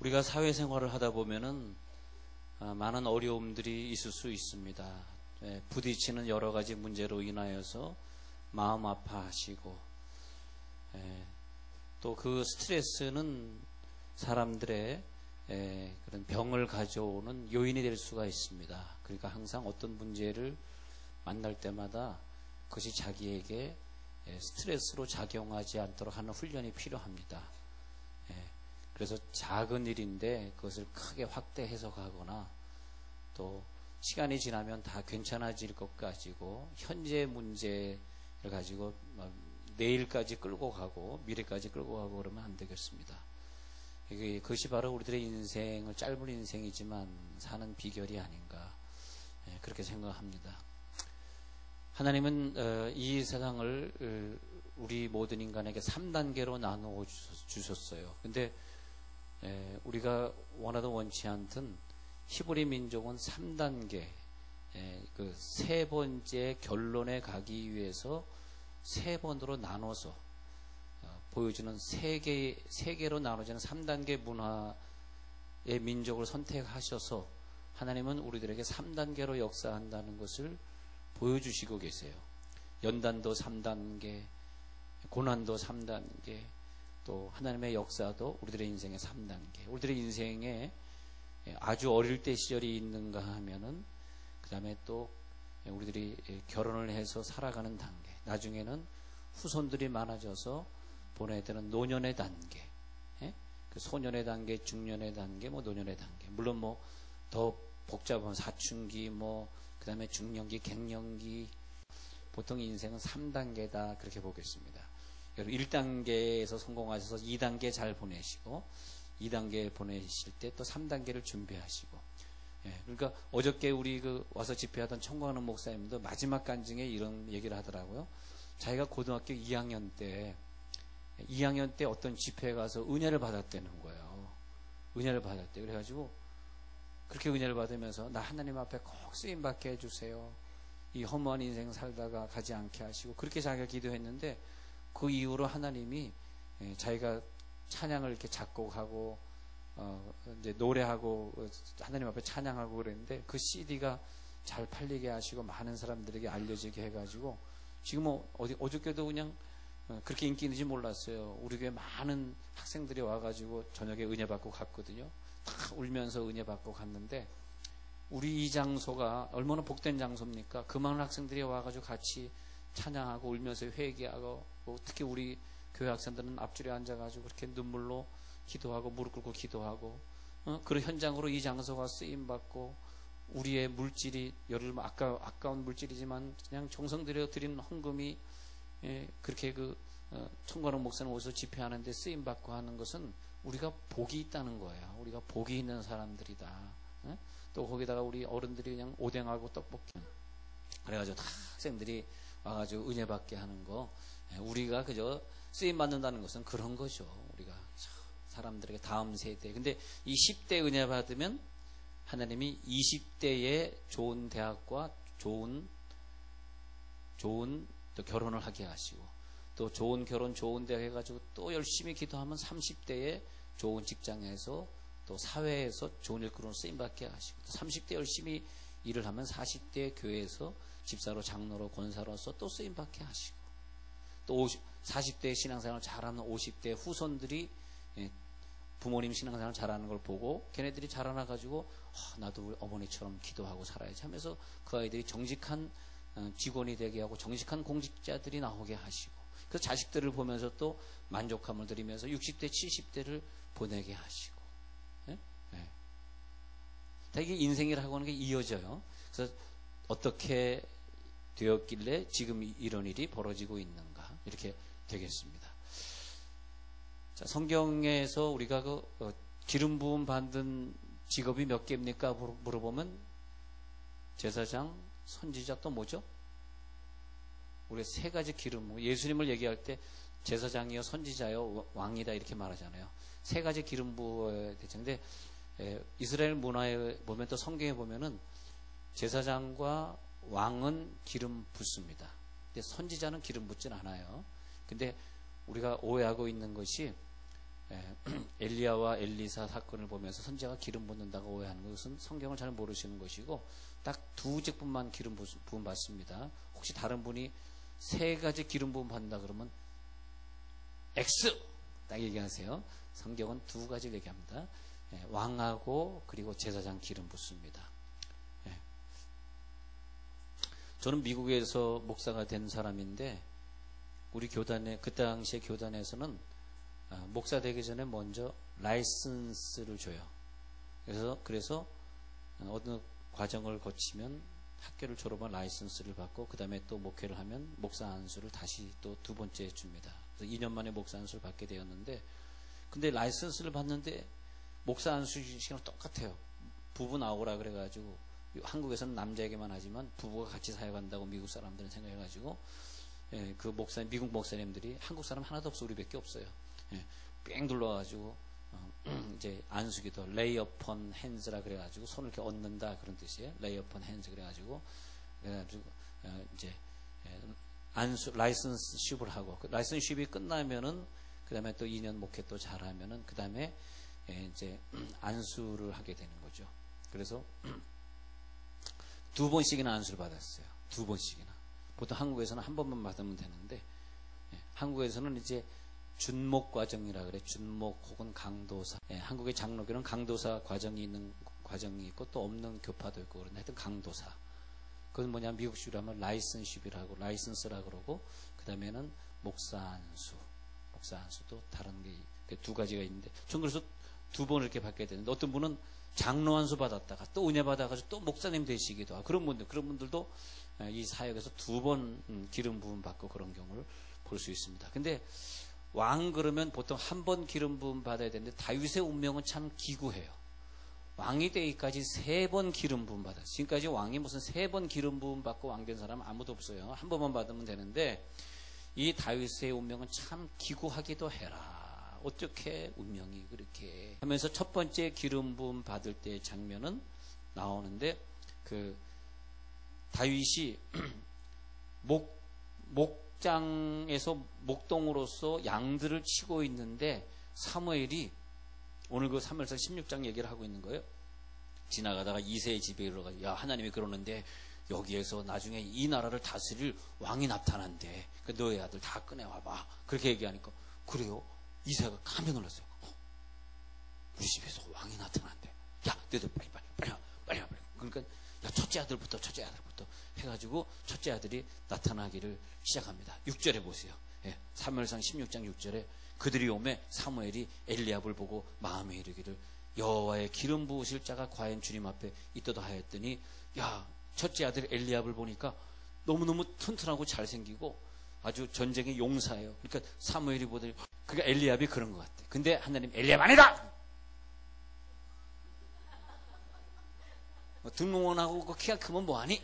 우리가 사회생활을 하다 보면은 많은 어려움들이 있을 수 있습니다. 부딪히는 여러 가지 문제로 인하여서 마음 아파하시고, 또 그 스트레스는 사람들의 그런 병을 가져오는 요인이 될 수가 있습니다. 그러니까 항상 어떤 문제를 만날 때마다 그것이 자기에게 스트레스로 작용하지 않도록 하는 훈련이 필요합니다. 그래서 작은 일인데 그것을 크게 확대 해석하거나 또 시간이 지나면 다 괜찮아질 것 가지고 현재 문제를 가지고 내일까지 끌고 가고 미래까지 끌고 가고 그러면 안 되겠습니다. 그것이 바로 우리들의 인생을, 짧은 인생이지만 사는 비결이 아닌가, 그렇게 생각합니다. 하나님은 이 세상을 우리 모든 인간에게 3단계로 나누어 주셨어요. 근데 우리가 원하든 원치 않든 히브리 민족은 3단계, 그 세 번째 결론에 가기 위해서 세 번으로 나눠서 보여주는 세 개로 나눠지는 3단계 문화의 민족을 선택하셔서 하나님은 우리들에게 3단계로 역사한다는 것을 보여주시고 계세요. 연단도 3단계, 고난도 3단계, 또 하나님의 역사도 우리들의 인생의 3단계. 우리들의 인생에 아주 어릴 때 시절이 있는가 하면은 그 다음에 또 우리들이 결혼을 해서 살아가는 단계, 나중에는 후손들이 많아져서 보내야 되는 노년의 단계, 그 소년의 단계, 중년의 단계, 노년의 단계. 물론 더 복잡한 사춘기, 그 다음에 중년기, 갱년기. 보통 인생은 3단계다 그렇게 보겠습니다. 1단계에서 성공하셔서 2단계 잘 보내시고 2단계 보내실 때 또 3단계를 준비하시고. 그러니까 어저께 우리 와서 집회하던 청구하는 목사님도 마지막 간증에 이런 얘기를 하더라고요. 자기가 고등학교 2학년 때 어떤 집회에 가서 은혜를 받았다는 거예요. 은혜를 받았대. 그래가지고 그렇게 은혜를 받으면서 나 하나님 앞에 꼭 쓰임받게 해주세요. 이 허무한 인생 살다가 가지 않게 하시고, 그렇게 자기가 기도했는데 그 이후로 하나님이 자기가 찬양을 이렇게 작곡하고 이제 노래하고 하나님 앞에 찬양하고 그랬는데 그 CD가 잘 팔리게 하시고 많은 사람들에게 알려지게 해가지고 지금 어저께도 그냥 그렇게 인기 있는지 몰랐어요. 우리 교회 많은 학생들이 와가지고 저녁에 은혜 받고 갔거든요. 다 울면서 은혜 받고 갔는데 우리 이 장소가 얼마나 복된 장소입니까? 그 많은 학생들이 와가지고 같이 찬양하고 울면서 회개하고, 특히 우리 교회 학생들은 앞줄에 앉아가지고 그렇게 눈물로 기도하고 무릎 꿇고 기도하고, 그런 현장으로 이 장소가 쓰임받고 우리의 물질이, 예를 들면 아까운 물질이지만 그냥 정성 들여 드린 헌금이 그렇게 청관원 목사님 오셔서 집회하는데 쓰임받고 하는 것은 우리가 복이 있다는 거예요. 우리가 복이 있는 사람들이다. 또 거기다가 우리 어른들이 그냥 오뎅하고 떡볶이 그래가지고 다 학생들이 와가지고 은혜 받게 하는 거, 우리가 그저 쓰임 받는다는 것은 그런 거죠. 우리가 사람들에게 다음 세대. 근데 이 10대 은혜 받으면 하나님이 20대에 좋은 대학과 좋은 또 결혼을 하게 하시고, 또 좋은 결혼 좋은 대학 해가지고 또 열심히 기도하면 30대에 좋은 직장에서 또 사회에서 좋은 일꾼으로 쓰임받게 하시고, 또 30대 열심히 일을 하면 40대 교회에서 집사로, 장로로, 권사로서 또 쓰임받게 하시고, 또 40대 신앙생활 잘하는 50대 후손들이 부모님 신앙생활 잘하는 걸 보고 걔네들이 자라나가지고 나도 우리 어머니처럼 기도하고 살아야지 하면서 그 아이들이 정직한 직원이 되게 하고 정직한 공직자들이 나오게 하시고, 그 자식들을 보면서 또 만족함을 드리면서 60대 70대를 보내게 하시고, 다 이게 인생이라고 하는 게 이어져요. 그래서 어떻게 되었길래 지금 이런 일이 벌어지고 있는가, 이렇게 되겠습니다. 자, 성경에서 우리가 기름 부음 받은 직업이 몇 개입니까? 물어보면 제사장, 선지자, 또 뭐죠? 우리 세 가지 기름, 예수님을 얘기할 때 제사장이요, 선지자요, 왕이다 이렇게 말하잖아요. 세 가지 기름 부어야 되죠. 근데 이스라엘 문화에 보면, 또 성경에 보면은 제사장과 왕은 기름 붓습니다. 근데 선지자는 기름 붓진 않아요. 근데 우리가 오해하고 있는 것이 엘리야와 엘리사 사건을 보면서 선지자가 기름 붓는다고 오해하는 것은 성경을 잘 모르시는 것이고, 딱 두 직분만 기름 부음 받습니다. 혹시 다른 분이 세 가지 기름 부음 받는다 그러면 X 딱 얘기하세요. 성경은 두 가지를 얘기합니다. 왕하고 그리고 제사장 기름 붓습니다. 저는 미국에서 목사가 된 사람인데, 우리 교단에, 그 당시에 교단에서는 목사 되기 전에 먼저 라이선스를 줘요. 그래서 어느 과정을 거치면 학교를 졸업한 라이선스를 받고, 그 다음에 또 목회를 하면 목사 안수를 다시 또 두 번째 줍니다. 그래서 2년 만에 목사 안수를 받게 되었는데, 근데 라이선스를 받는데 목사 안수 시간은 똑같아요. 부부 나오라 그래가지고, 한국에서는 남자에게만 하지만 부부가 같이 사역한다고 미국 사람들은 생각해가지고, 그 미국 목사님들이 한국 사람 하나도 없어, 우리밖에 없어요. 뺑 둘러가지고 이제 안수기도 레이 어폰 핸즈라 그래가지고 손을 이렇게 얹는다 그런 뜻이에요. 레이 어폰 핸즈 그래가지고 이제 안수 라이선스십을 하고, 그 라이선스십이 끝나면은 그 다음에 또 2년 목회 또 잘하면은 그 다음에 이제 안수를 하게 되는 거죠. 그래서 두 번씩이나 안수를 받았어요. 두 번씩이나. 보통 한국에서는 한 번만 받으면 되는데, 한국에서는 이제 준목 과정이라 그래. 준목 혹은 강도사. 한국의 장로교는 강도사 과정이 있는 과정이 있고 또 없는 교파도 있고 그런데, 하여튼 강도사. 그건 뭐냐, 미국식으로 하면 라이선십이라고, 라이선스라고 그러고, 그 다음에는 목사 안수. 목사 안수도 다른 게 두 가지가 있는데, 전 그래서 두 번 이렇게 받게 되는데, 어떤 분은 장로 안수 받았다가 또 은혜 받아가지고 또 목사님 되시기도 하고, 그런 분들도 이 사역에서 두 번 기름 부음 받고 그런 경우를 볼 수 있습니다. 근데 왕 그러면 보통 한 번 기름 부음 받아야 되는데, 다윗의 운명은 참 기구해요. 왕이 되기까지 세 번 기름 부음 받았어요. 지금까지 왕이 무슨 세 번 기름 부음 받고 왕 된 사람은 아무도 없어요. 한 번만 받으면 되는데, 이 다윗의 운명은 참 기구하기도 해라. 어떻게 운명이 그렇게 하면서 첫 번째 기름 부음 받을 때의 장면은 나오는데, 그 다윗이 목장에서 목동으로서 양들을 치고 있는데, 사무엘이 오늘 그 사무엘상 16장 얘기를 하고 있는 거예요. 지나가다가 이새의 집에 이르러가지고, 야, 하나님이 그러는데 여기에서 나중에 이 나라를 다스릴 왕이 나타난대. 그러니까 너의 아들 다 꺼내와봐. 그렇게 얘기하니까, 그래요? 이새가 깜짝 놀랐어요. 우리 집에서 왕이 나타난대. 야, 너희들 빨리 와. 그러니까, 야, 첫째 아들부터 해가지고 첫째 아들이 나타나기를 시작합니다. 6절에 보세요. 사무엘상 16장 6절에 그들이 오매 사무엘이 엘리압을 보고 마음에 이르기를, 여호와의 기름 부으실 자가 과연 주님 앞에 있도다 하였더니, 야, 첫째 아들 엘리압을 보니까 너무너무 튼튼하고 잘생기고 아주 전쟁의 용사예요. 그러니까 사무엘이 보더니, 그러니까 엘리압이 그런 것 같아. 근데 하나님, 엘리압 아니다! 등롱원하고 그 키가 크면 뭐하니?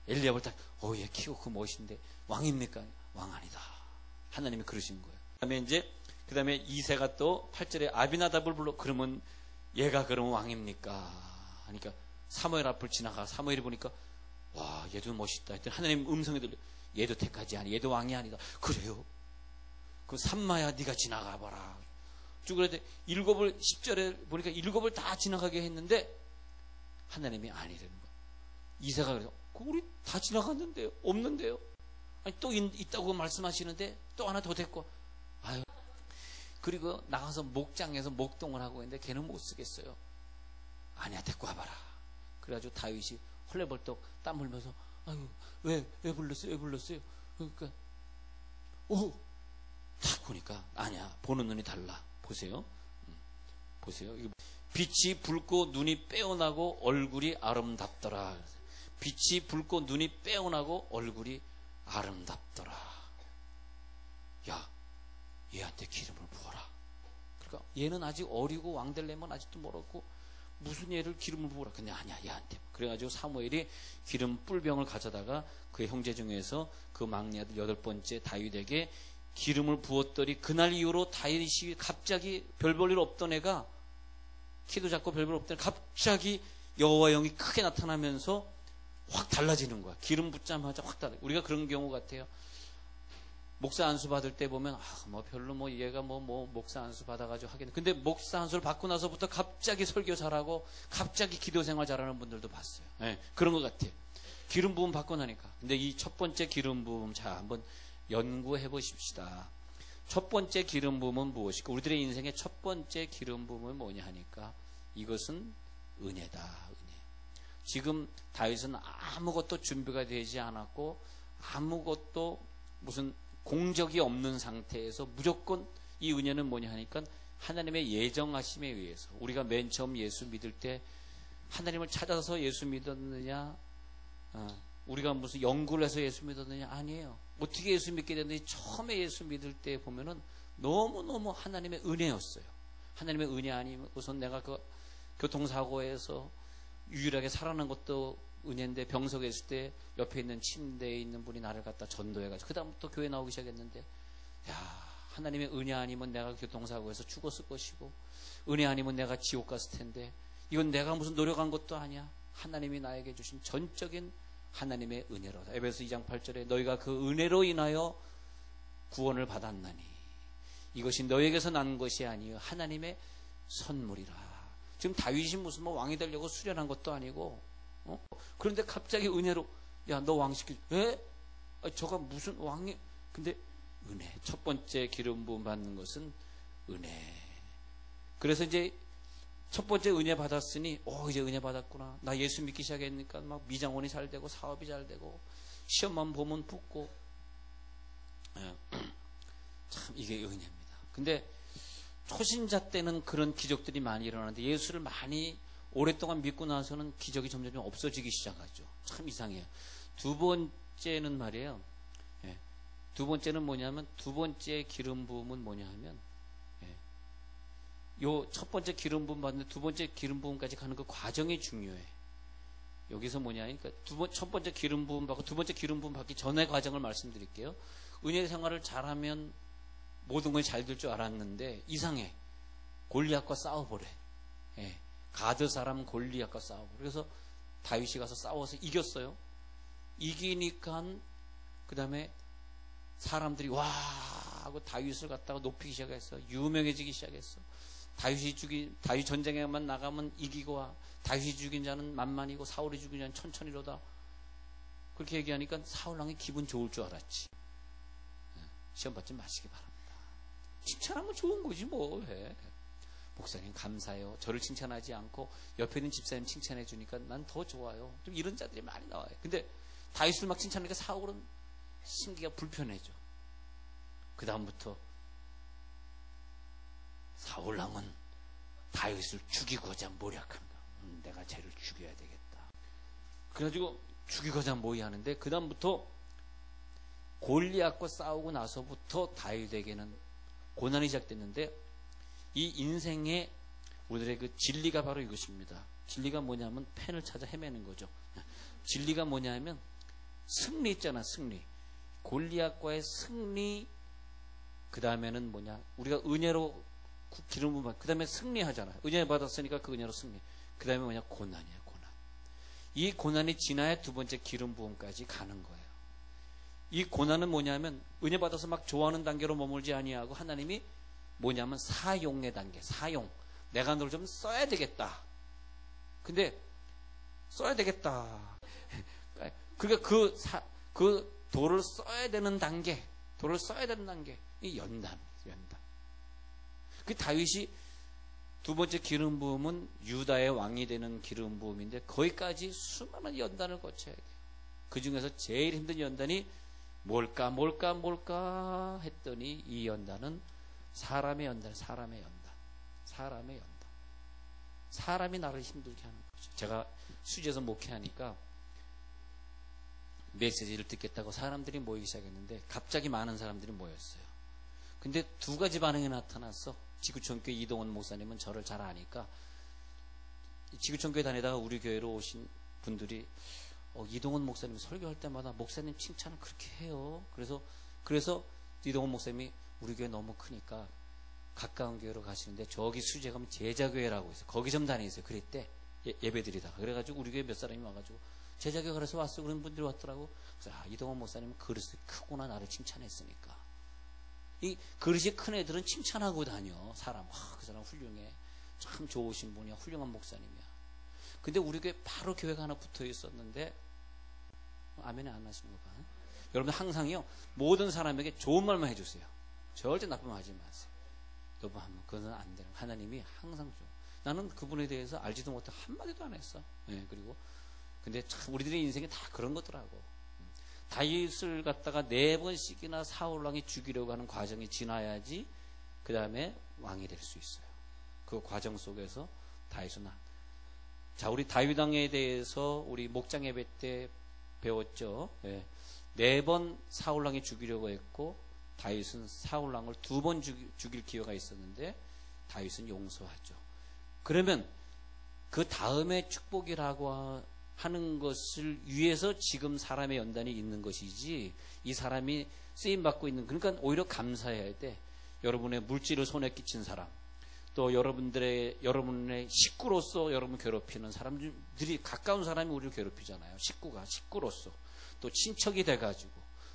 엘리압을 딱, 얘 키가 그 멋인데 왕입니까? 왕 아니다. 하나님이 그러신 거예요. 그 다음에 이새가 또 8절에 아비나답을 불러, 그러면 얘가 그러면 왕입니까? 하니까 사무엘 앞을 지나가 사무엘이 보니까, 와, 얘도 멋있다. 하나님 음성이 들려. 얘도 택하지 아니, 얘도 왕이 아니다. 그래요? 그 삼마야, 네가 지나가 봐라. 쭉 그랬더니 10절에 보니까 7을 다 지나가게 했는데 하나님이 아니라는 거야. 이새가 그래서, 우리 다 지나갔는데요, 없는데요. 아니, 또 있다고 말씀하시는데 또 하나 더 됐고, 아유. 그리고 나가서 목장에서 목동을 하고 있는데 걔는 못 쓰겠어요. 아니야, 데리고 와봐라. 그래가지고 다윗이 헐레벌떡 땀 흘면서, 아유, 왜 불렀어요? 그러니까, 딱 보니까, 아니야, 보는 눈이 달라. 보세요. 보세요. 빛이 붉고 눈이 빼어나고 얼굴이 아름답더라. 빛이 붉고 눈이 빼어나고 얼굴이 아름답더라. 야, 얘한테 기름을 부어라. 그러니까 얘는 아직 어리고 왕 되려면 아직도 멀었고, 무슨 얘를 기름을 부어라. 근데 아니야, 얘한테. 그래가지고 사무엘이 기름 뿔병을 가져다가 그 형제 중에서 그 막내 아들 8번째 다윗에게 기름을 부었더니, 그날 이후로 다윗이 갑자기 별 볼 일 없던 애가, 키도 작고 별 볼 없던 애가 갑자기 여호와 영이 크게 나타나면서 확 달라지는 거야. 기름 붓자마자 확 달라. 우리가 그런 경우 같아요. 목사 안수 받을 때 보면 별로 얘가 목사 안수 받아가지고 하겠네. 근데 목사 안수를 받고 나서부터 갑자기 설교 잘하고 갑자기 기도 생활 잘하는 분들도 봤어요. 네, 그런 것 같아요. 기름 부음 받고 나니까. 근데 이 첫 번째 기름 부음, 자, 한번 연구해 보십시다. 첫 번째 기름 부음은 무엇일까? 우리들의 인생의 첫 번째 기름 부음은 뭐냐 하니까 이것은 은혜다. 은혜. 지금 다윗은 아무것도 준비가 되지 않았고 아무것도 무슨 공적이 없는 상태에서 무조건 이 은혜는 뭐냐 하니까 하나님의 예정하심에 의해서, 우리가 맨 처음 예수 믿을 때 하나님을 찾아서 예수 믿었느냐, 우리가 무슨 연구를 해서 예수 믿었느냐, 아니에요. 어떻게 예수 믿게 됐는지 처음에 예수 믿을 때 보면은 너무너무 하나님의 은혜였어요. 하나님의 은혜 아니면 우선 내가 그 교통사고에서 유일하게 살아난 것도 은혜인데, 병석에 있을 때 옆에 있는 침대에 있는 분이 나를 갖다 전도해가지고 그 다음부터 교회 나오기 시작했는데, 야, 하나님의 은혜 아니면 내가 교통사고에서 죽었을 것이고 은혜 아니면 내가 지옥 갔을 텐데, 이건 내가 무슨 노력한 것도 아니야. 하나님이 나에게 주신 전적인 하나님의 은혜로다. 에베소 2장 8절에 너희가 그 은혜로 인하여 구원을 받았나니 이것이 너희에게서 난 것이 아니요 하나님의 선물이라. 지금 다윗이 무슨 왕이 되려고 수련한 것도 아니고, 그런데 갑자기 은혜로, 야, 너 왕 시켜. 에? 저가 무슨 왕이? 근데 은혜. 첫 번째 기름 부음 받는 것은 은혜. 그래서 이제 첫 번째 은혜 받았으니, 이제 은혜 받았구나. 나 예수 믿기 시작했으니까 막 미장원이 잘 되고 사업이 잘 되고 시험만 보면 붙고. 참 이게 은혜입니다. 근데 초신자 때는 그런 기적들이 많이 일어나는데 예수를 많이 오랫동안 믿고 나서는 기적이 점점 없어지기 시작하죠. 참 이상해요. 두 번째는 말이에요. 두 번째는 뭐냐면, 두 번째 기름 부음은 뭐냐 하면, 요 첫 번째 기름 부음 받는데 두 번째 기름 부음까지 가는 그 과정이 중요해. 여기서 뭐냐, 그러니까 첫 번째 기름 부음 받고 두 번째 기름 부음 받기 전의 과정을 말씀드릴게요. 은혜 생활을 잘하면 모든 것이 잘 될 줄 알았는데 이상해. 골리앗과 싸워보래. 가드 사람 골리앗과 싸워보래. 그래서 다윗이 가서 싸워서 이겼어요. 이기니까 그 다음에 사람들이 와 하고 다윗을 갖다가 높이기 시작했어. 유명해지기 시작했어. 다윗 전쟁에만 나가면 이기고 와. 다윗이 죽인 자는 만만이고 사울이 죽인 자는 천천히로다. 그렇게 얘기하니까 사울왕이 기분 좋을 줄 알았지. 시험 받지 마시기 바랍니다. 칭찬하면 좋은 거지 뭐. 목사님 감사해요. 저를 칭찬하지 않고 옆에 있는 집사님 칭찬해 주니까 난 더 좋아요. 좀 이런 자들이 많이 나와요. 근데 다윗을 막 칭찬하니까 사울은 심기가 불편해져. 그 다음부터 사울왕은 다윗을 죽이고자 모략한다. 내가 쟤를 죽여야 되겠다. 그래가지고 죽이고자 모의하는데, 그 다음부터 골리앗과 싸우고 나서부터 다윗에게는 고난이 시작됐는데, 이 인생의 우리들의 그 진리가 바로 이것입니다. 진리가 뭐냐면 펜을 찾아 헤매는 거죠. 진리가 뭐냐면 승리 있잖아, 승리. 골리앗과의 승리, 그 다음에는 뭐냐, 우리가 은혜로 기름 부음 받, 그 다음에 승리하잖아. 은혜 받았으니까 그 은혜로 승리. 그 다음에 뭐냐, 고난이야, 고난. 이 고난이 지나야 두 번째 기름 부음까지 가는 거예요. 이 고난은 뭐냐면 은혜 받아서 막 좋아하는 단계로 머물지 아니하고 하나님이 뭐냐면 사용의 단계, 사용. 내가 너를 좀 써야 되겠다. 근데 써야 되겠다. 그러니까 그 돌을 써야 되는 단계, 돌을 써야 되는 단계, 이 연단. 그 다윗이 두 번째 기름 부음은 유다의 왕이 되는 기름 부음인데 거기까지 수많은 연단을 거쳐야 돼요. 그 중에서 제일 힘든 연단이 뭘까 했더니 이 연단은 사람의 연단. 사람이 나를 힘들게 하는 거죠. 제가 수지에서 목회하니까 메시지를 듣겠다고 사람들이 모이기 시작했는데 갑자기 많은 사람들이 모였어요. 근데 두 가지 반응이 나타났어. 지구촌교회 이동원 목사님은 저를 잘 아니까, 지구촌교회 다니다가 우리 교회로 오신 분들이 이동원 목사님 설교할 때마다 목사님 칭찬을 그렇게 해요. 그래서 이동원 목사님이 우리 교회 너무 크니까 가까운 교회로 가시는데 저기 수지에 가면 제자교회라고 있어요. 거기 좀 다니세요. 그랬대. 예배드리다가. 그래가지고 우리 교회 몇 사람이 와가지고 제자교회 가서 왔어. 그런 분들이 왔더라고. 그래서 이동원 목사님은 그릇이 크구나, 나를 칭찬했으니까. 이 그릇이 큰 애들은 칭찬하고 다녀. 사람, 그 사람 훌륭해. 참 좋으신 분이야. 훌륭한 목사님이야. 근데 우리 교회 바로 교회가 하나 붙어 있었는데, 아멘이 안 하시는 거 봐. 여러분 항상요, 모든 사람에게 좋은 말만 해주세요. 절대 나쁜 말 하지 마세요. 여러분, 그건 안 돼요. 하나님이 항상 좋아. 나는 그분에 대해서 알지도 못해 한마디도 안 했어. 그리고 근데 참 우리들의 인생에 다 그런 거더라고. 다윗을 갖다가 4번씩이나 사울왕이 죽이려고 하는 과정이 지나야지 그 다음에 왕이 될 수 있어요. 그 과정 속에서 다윗은 자, 우리 다윗 왕에 대해서 우리 목장 예배 때 배웠죠. 4번 사울왕이 죽이려고 했고 다윗은 사울왕을 2번 죽일 기회가 있었는데 다윗은 용서하죠. 그러면 그 다음에 축복이라고 하는 것을 위해서 지금 사람의 연단이 있는 것이지, 이 사람이 쓰임받고 있는, 그러니까 오히려 감사해야 돼. 여러분의 물질을 손에 끼친 사람, 또 여러분의 식구로서 여러분 괴롭히는 사람들이, 가까운 사람이 우리를 괴롭히잖아요. 식구로서. 또 친척이 돼가지고,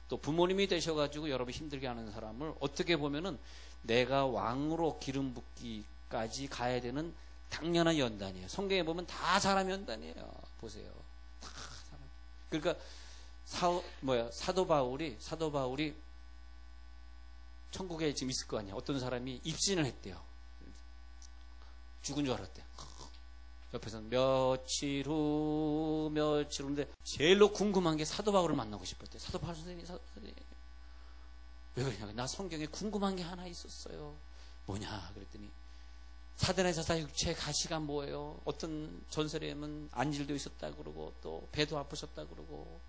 또 부모님이 되셔가지고 여러분 힘들게 하는 사람을 어떻게 보면은 내가 왕으로 기름 붓기까지 가야 되는 당연한 연단이에요. 성경에 보면 다 사람 연단이에요. 보세요. 다 사람. 그러니까 사도 바울이 천국에 지금 있을 거 아니야. 어떤 사람이 입신을 했대요. 죽은 줄 알았대요. 옆에서 며칠 후인데 제일로 궁금한 게 사도 바울을 만나고 싶었대요. 사도 바울 선생님. 왜 그러냐? 나 성경에 궁금한 게 하나 있었어요. 뭐냐? 그랬더니 사단의 사사 육체 가시가 뭐예요? 어떤 전설에는 안질도 있었다 그러고, 또 배도 아프셨다 그러고,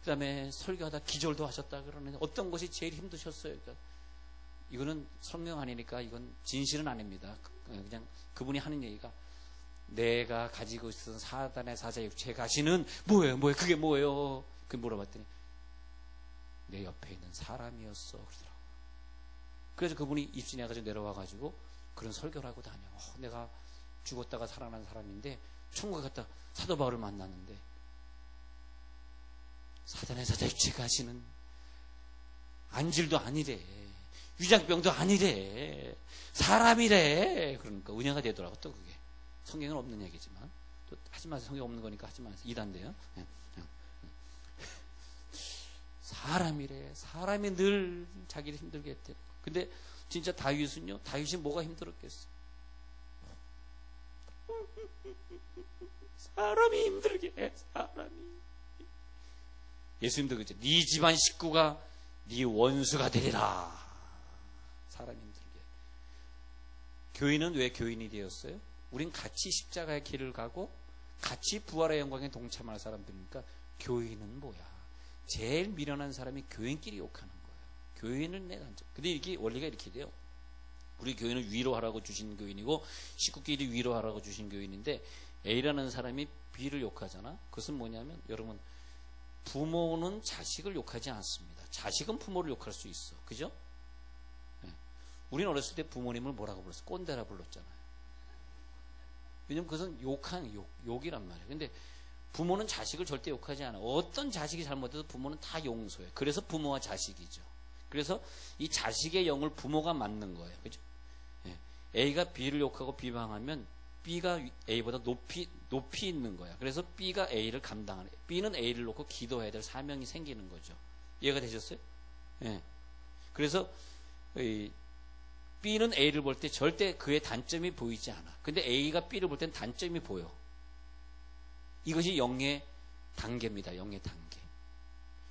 그 다음에 설교하다 기절도 하셨다 그러는데 어떤 것이 제일 힘드셨어요? 그러니까 이거는 성경 아니니까 이건 진실은 아닙니다. 그냥 그분이 하는 얘기가, 내가 가지고 있었던 사단의 사자 육체 가시는 뭐예요? 그게 뭐예요? 그 물어봤더니 내 옆에 있는 사람이었어 그러더라고요. 그래서 그분이 입신해가지고 내려와가지고 그런 설교를 하고 다녀. 내가 죽었다가 살아난 사람인데 천국에 갔다 사도 바울을 만났는데 사단의 사자 육체 가시는 안질도 아니래, 위장병도 아니래, 사람이래. 그러니까 은혜가 되더라고. 또 그게 성경은 없는 얘기지만, 또 하지 마세요. 성경 없는 거니까 하지 마세요. 이단데요. 사람이래. 사람이 늘 자기를 힘들게 했대. 근데 진짜 다윗은요, 다윗이 뭐가 힘들었겠어? 사람이 힘들게 해, 사람이. 예수님도 그랬죠. 네 집안 식구가 네 원수가 되리라. 사람이 힘들게. 교인은 왜 교인이 되었어요? 우린 같이 십자가의 길을 가고 같이 부활의 영광에 동참할 사람들이니까. 교인은 뭐야? 제일 미련한 사람이 교인끼리 욕하는 거예요. 교인은 내 단점. 근데 이게 원리가 이렇게 돼요. 우리 교인은 위로하라고 주신 교인이고 식구끼리 위로하라고 주신 교인인데, A라는 사람이 B를 욕하잖아. 그것은 뭐냐면, 여러분, 부모는 자식을 욕하지 않습니다. 자식은 부모를 욕할 수 있어. 그죠? 네. 우리는 어렸을 때 부모님을 뭐라고 불렀어? 꼰대라 불렀잖아요. 왜냐면 그것은 욕이란 말이에요. 근데 부모는 자식을 절대 욕하지 않아. 어떤 자식이 잘못해도 부모는 다 용서해. 그래서 부모와 자식이죠. 그래서 이 자식의 영을 부모가 맡는 거예요. 그죠? 예. A가 B를 욕하고 비방하면 B가 A보다 높이 있는 거야. 그래서 B가 A를 감당하네. B는 A를 놓고 기도해야 될 사명이 생기는 거죠. 이해가 되셨어요? 예. 그래서 B는 A를 볼 때 절대 그의 단점이 보이지 않아. 근데 A가 B를 볼 땐 단점이 보여. 이것이 영의 단계입니다. 영의 단계.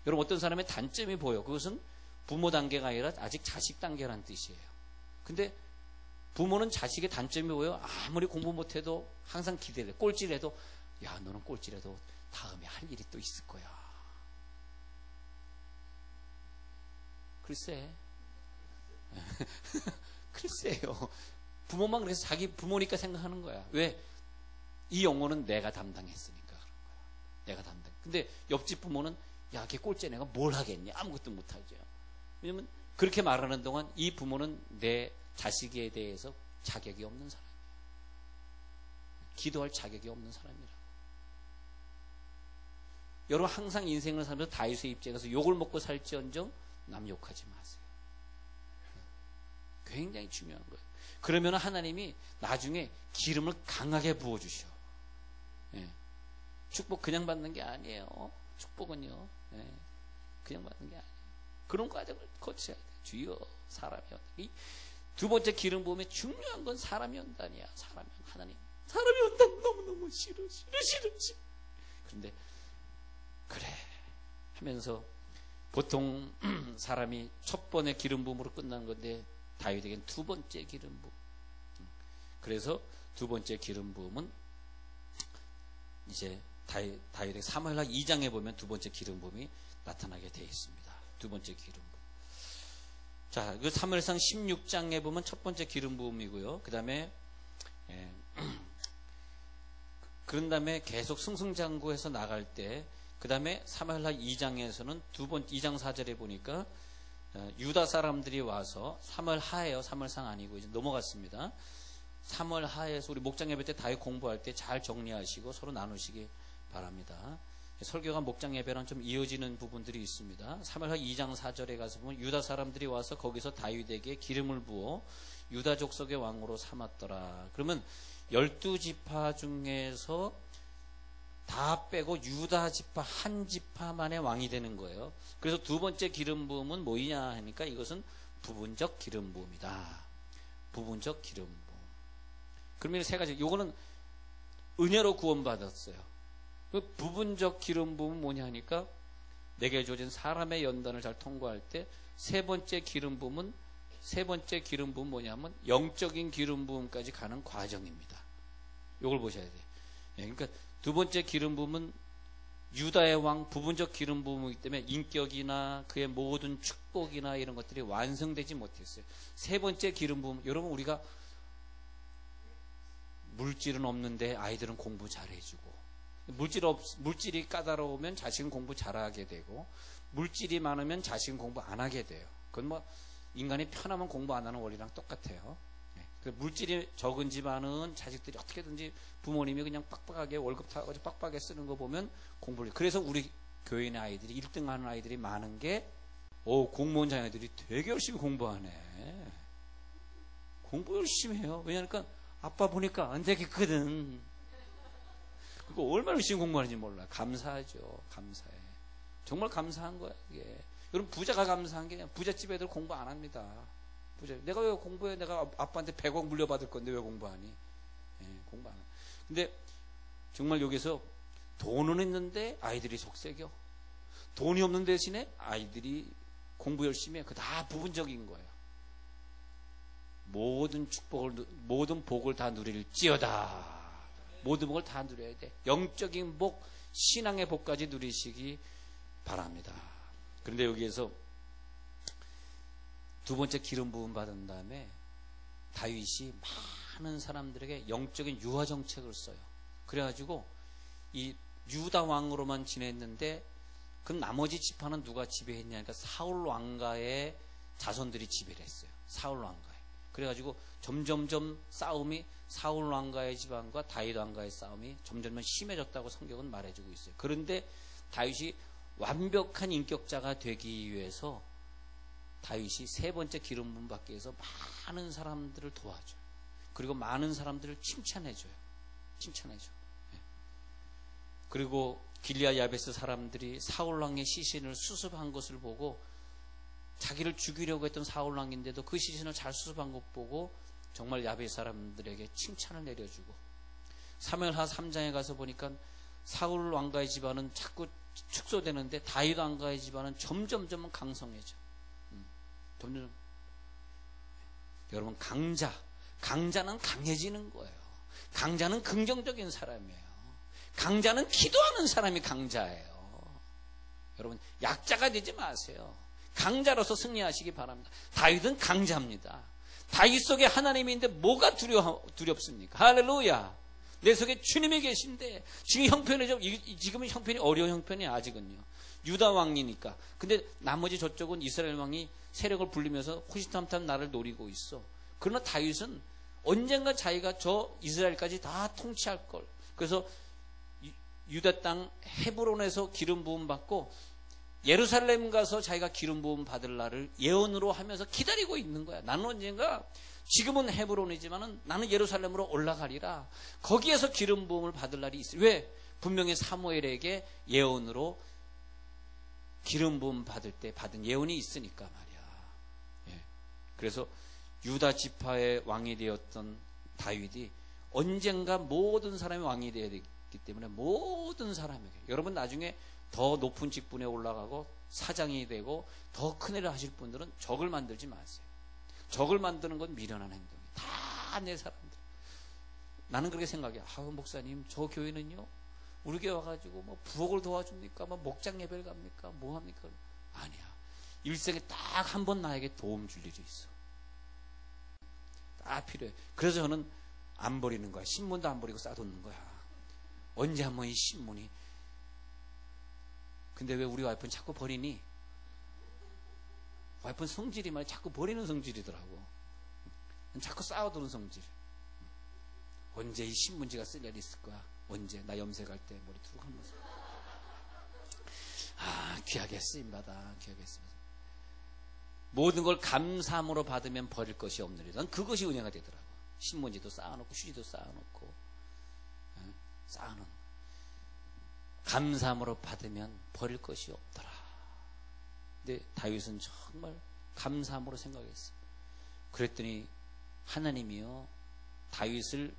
여러분, 어떤 사람의 단점이 보여. 그것은 부모 단계가 아니라 아직 자식 단계라는 뜻이에요. 근데 부모는 자식의 단점이 보여. 아무리 공부 못해도 항상 기대돼. 꼴찌라도, 야, 너는 꼴찌라도 다음에 할 일이 또 있을 거야. 글쎄. 글쎄요. 부모만 그래서 자기 부모니까 생각하는 거야. 왜? 이 영혼은 내가 담당했으니까 그런 거야. 내가 담당. 근데 옆집 부모는, 야, 걔 꼴찌 내가 뭘 하겠니? 아무것도 못하죠. 왜냐면 그렇게 말하는 동안 이 부모는 내 자식에 대해서 자격이 없는 사람이에요. 기도할 자격이 없는 사람이라고. 여러분, 항상 인생을 살면서 다윗의 입장에서 욕을 먹고 살지언정 남 욕하지 마세요. 굉장히 중요한 거예요. 그러면 하나님이 나중에 기름을 강하게 부어주셔. 예. 축복 그냥 받는 게 아니에요. 축복은요. 예. 그냥 받는 게 아니에요. 그런 과정을 거쳐야 돼. 주여, 사람이 온다. 이 두 번째 기름 부음의 중요한 건 사람이 온다니야. 사람이 하나님. 사람이 온다. 너무너무 싫어. 그런데 그래 하면서 보통 사람이 첫 번째 기름 부음으로 끝난 건데 다윗에겐 두 번째 기름 부음. 그래서 두 번째 기름 부음은 이제 다윗의 사무엘하 2장에 보면 두 번째 기름 부음이 나타나게 되어 있습니다. 두 번째 기름 부음. 자, 그 사무엘상 16장에 보면 첫 번째 기름 부음이고요. 그다음에 그런 다음에 계속 승승장구해서 나갈 때, 그 다음에 사무엘하 2장에서는 2장 4절에 보니까 유다 사람들이 와서 사무엘하예요. 사무엘상 아니고 이제 넘어갔습니다. 사무엘하에서 우리 목장 예배 때 다윗 공부할 때 잘 정리하시고 서로 나누시기 바랍니다. 설교가 목장 예배랑 좀 이어지는 부분들이 있습니다. 사무엘하 2장 4절에 가서 보면 유다 사람들이 와서 거기서 다윗에게 기름을 부어 유다 족속의 왕으로 삼았더라. 그러면 12지파 중에서 다 빼고 유다 지파 한 지파만의 왕이 되는 거예요. 그래서 두 번째 기름 부음은 뭐냐 하니까 이것은 부분적 기름 부음이다. 부분적 기름 부음. 그러면 세 가지. 요거는 은혜로 구원받았어요. 그 부분적 기름 부음은 뭐냐 하니까 내게 주어진 사람의 연단을 잘 통과할 때 세 번째 기름 부음은 뭐냐면 영적인 기름 부음까지 가는 과정입니다. 요걸 보셔야 돼요. 그러니까 두 번째 기름 부음은 유다의 왕 부분적 기름 부음이기 때문에 인격이나 그의 모든 축복이나 이런 것들이 완성되지 못했어요. 세 번째 기름 부음, 여러분 우리가 물질은 없는데 아이들은 공부 잘해주고, 물질이 까다로우면 자식은 공부 잘하게 되고, 물질이 많으면 자식은 공부 안 하게 돼요. 그건 뭐 인간이 편하면 공부 안 하는 원리랑 똑같아요. 물질이 적은 집안은 자식들이 어떻게든지 부모님이 그냥 빡빡하게 월급 타가지고 빡빡하게 쓰는 거 보면 공부를. 그래서 우리 교인의 아이들이 1등 하는 아이들이 많은 게, 공무원 자녀들이 되게 열심히 공부하네. 공부 열심히 해요. 왜냐니까 아빠 보니까 안 되겠거든. 그거 얼마나 열심히 공부하는지 몰라. 감사하죠. 감사해. 정말 감사한 거야, 이게. 여러분, 부자가 감사한 게 아니라 부잣집 애들 공부 안 합니다. 내가 왜 공부해? 내가 아빠한테 100억 물려받을 건데 왜 공부하니? 공부 안 해. 근데 정말 여기서 돈은 있는데 아이들이 속색여. 돈이 없는 대신에 아이들이 공부 열심히 해. 그거 다 부분적인 거예요. 모든 복을 다 누릴지어다. 모든 복을 다 누려야 돼. 영적인 복, 신앙의 복까지 누리시기 바랍니다. 그런데 여기에서 두 번째 기름 부음 받은 다음에 다윗이 많은 사람들에게 영적인 유화 정책을 써요. 그래가지고 이 유다 왕으로만 지냈는데 그 나머지 지파는 누가 지배했냐니까 사울 왕가의 자손들이 지배를 했어요. 사울 왕가에. 그래가지고 점점점 싸움이 사울 왕가의 집안과 다윗 왕가의 싸움이 점점 심해졌다고 성경은 말해주고 있어요. 그런데 다윗이 완벽한 인격자가 되기 위해서 다윗이 세 번째 기름 부음 받기 위해서 많은 사람들을 도와줘요. 그리고 많은 사람들을 칭찬해줘요. 그리고 길리아 야베스 사람들이 사울 왕의 시신을 수습한 것을 보고, 자기를 죽이려고 했던 사울 왕인데도 그 시신을 잘 수습한 것 보고 정말 야베스 사람들에게 칭찬을 내려주고, 사무엘하 3장에 가서 보니까 사울 왕가의 집안은 자꾸 축소되는데 다윗 왕가의 집안은 점점 강성해져. 점점. 여러분, 강자는 강해지는 거예요. 강자는 긍정적인 사람이에요. 강자는 기도하는 사람이 강자예요. 여러분, 약자가 되지 마세요. 강자로서 승리하시기 바랍니다. 다윗은 강자입니다. 다윗 속에 하나님이 있는데 뭐가 두렵습니까? 할렐루야. 내 속에 주님이 계신데, 지금은 형편이 어려운 형편이야, 아직은요. 유다 왕이니까. 근데 나머지 저쪽은 이스라엘 왕이 세력을 불리면서 호시탐탐 나를 노리고 있어. 그러나 다윗은 언젠가 자기가 저 이스라엘까지 다 통치할 걸. 그래서 유다 땅 헤브론에서 기름 부음 받고 예루살렘 가서 자기가 기름 부음 받을 날을 예언으로 하면서 기다리고 있는 거야. 나는 언젠가, 지금은 헤브론이지만은 나는 예루살렘으로 올라가리라. 거기에서 기름 부음을 받을 날이 있어. 왜? 분명히 사무엘에게 예언으로 기름 부음 받을 때 받은 예언이 있으니까 말이야. 예. 그래서 유다 지파의 왕이 되었던 다윗이 언젠가 모든 사람이 왕이 되어야 되기 때문에 모든 사람에게, 여러분 나중에 더 높은 직분에 올라가고 사장이 되고 더 큰 일을 하실 분들은 적을 만들지 마세요. 적을 만드는 건 미련한 행동이에요. 다 내 사람들. 나는 그렇게 생각해. 목사님, 저 교회는요, 우리 교회 와가지고 뭐 부엌을 도와줍니까? 뭐 목장 예배를 갑니까? 뭐 합니까? 아니야. 일생에 딱 한 번 나에게 도움 줄 일이 있어. 딱 필요해. 그래서 저는 안 버리는 거야. 신문도 안 버리고 쌓아놓는 거야. 언제 한번 이 신문이. 근데 왜 우리 와이프는 자꾸 버리니? 와이프는 성질이 말이야. 자꾸 버리는 성질이더라고. 자꾸 쌓아두는 성질. 언제 이 신문지가 쓸 일이 있을 거야? 언제? 나 염색할 때 머리 툭 하면서. 귀하게 쓰임받아. 귀하게 쓰임받아. 모든 걸 감사함으로 받으면 버릴 것이 없느니라. 난 그것이 은혜가 되더라고. 신문지도 쌓아놓고 휴지도 쌓아놓고 쌓아놓은 감사함으로 받으면 버릴 것이 없더라. 근데 다윗은 정말 감사함으로 생각했어요. 그랬더니 하나님이요, 다윗을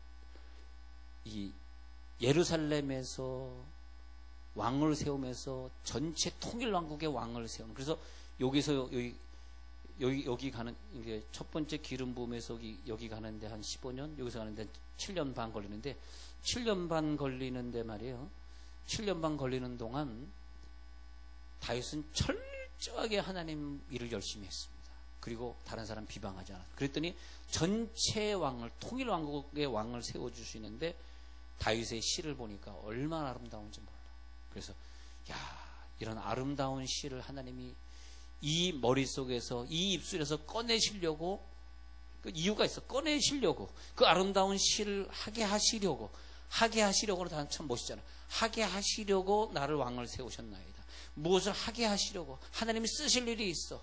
이 예루살렘에서 왕을 세우면서 전체 통일 왕국의 왕을 세우는. 그래서 여기서 여기 가는, 이게 첫 번째 기름 부음에서 여기 가는데 한 15년, 여기서 가는데 7년 반 걸리는데, 7년 반 걸리는데 말이에요. 7년 반 걸리는 동안 다윗은 철저하게 하나님 일을 열심히 했습니다. 그리고 다른 사람 비방하지 않았어요. 그랬더니 전체 왕을, 통일 왕국의 왕을 세워주시는데, 다윗의 시를 보니까 얼마나 아름다운지 몰라. 그래서 이런 아름다운 시를 하나님이 이 머릿속에서, 이 입술에서 꺼내시려고, 그 이유가 있어. 꺼내시려고, 그 아름다운 시를 하게 하시려고는 참 멋있잖아. 하게 하시려고 나를 왕을 세우셨나이다. 무엇을 하게 하시려고 하나님이 쓰실 일이 있어.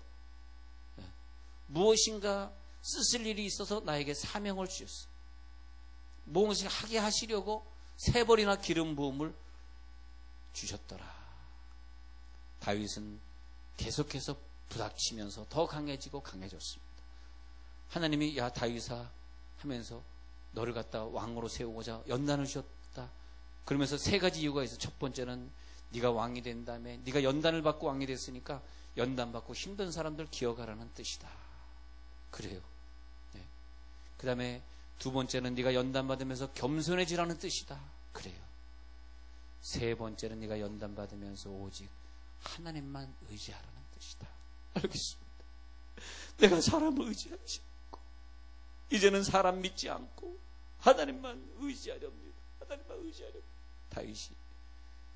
무엇인가 쓰실 일이 있어서 나에게 사명을 주셨어. 무엇을 하게 하시려고 3번이나 기름 부음을 주셨더라. 다윗은 계속해서 부닥치면서 더 강해지고 강해졌습니다. 하나님이 다윗아 하면서 너를 갖다 왕으로 세우고자 연단을 주셨다. 그러면서 3가지 이유가 있어. 첫 번째는 네가 왕이 된 다음에, 네가 연단을 받고 왕이 됐으니까 연단 받고 힘든 사람들 기억하라는 뜻이다. 그래요. 네. 그 다음에 2번째는 네가 연단 받으면서 겸손해지라는 뜻이다. 그래요. 3번째는 네가 연단 받으면서 오직 하나님만 의지하라는 뜻이다. 알겠습니다. 내가 사람을 의지하지 않고, 이제는 사람 믿지 않고 하나님만 의지하렵니다. 하나님만 의지하렵니다. 다윗이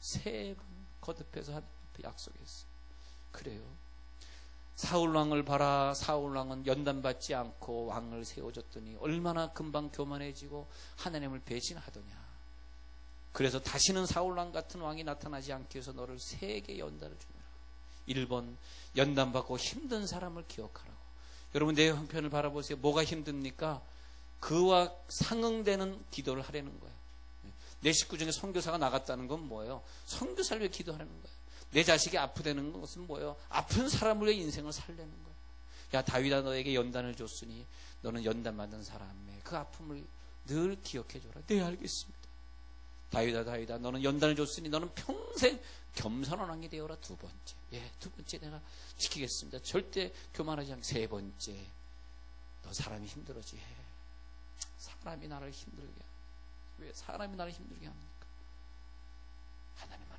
3번 거듭해서 하나님 앞에 약속했어요. 그래요. 사울왕을 봐라. 사울왕은 연단받지 않고 왕을 세워줬더니 얼마나 금방 교만해지고 하나님을 배신하더냐. 그래서 다시는 사울왕 같은 왕이 나타나지 않기 위해서 너를 3개 연단을 주노라. 1번, 연단받고 힘든 사람을 기억하라고. 여러분, 내 형편을 바라보세요. 뭐가 힘듭니까? 그와 상응되는 기도를 하려는 거예요. 내 식구 중에 선교사가 나갔다는 건 뭐예요? 선교사를 위해 기도하려는 거예요. 내 자식이 아프다는 것은 뭐예요? 아픈 사람을 위해 인생을 살려는 거예요. 야, 다윗아, 너에게 연단을 줬으니 너는 연단받은 사람의 그 아픔을 늘 기억해줘라. 네, 알겠습니다. 다윗아, 너는 연단을 줬으니 너는 평생 겸손한 왕이 되어라. 2번째. 예, 2번째 내가 지키겠습니다. 절대 교만하지 않게. 3번째, 너 사람이 힘들어지 해. 사람이 나를 힘들게 합니다. 왜 사람이 나를 힘들게 합니까? 하나님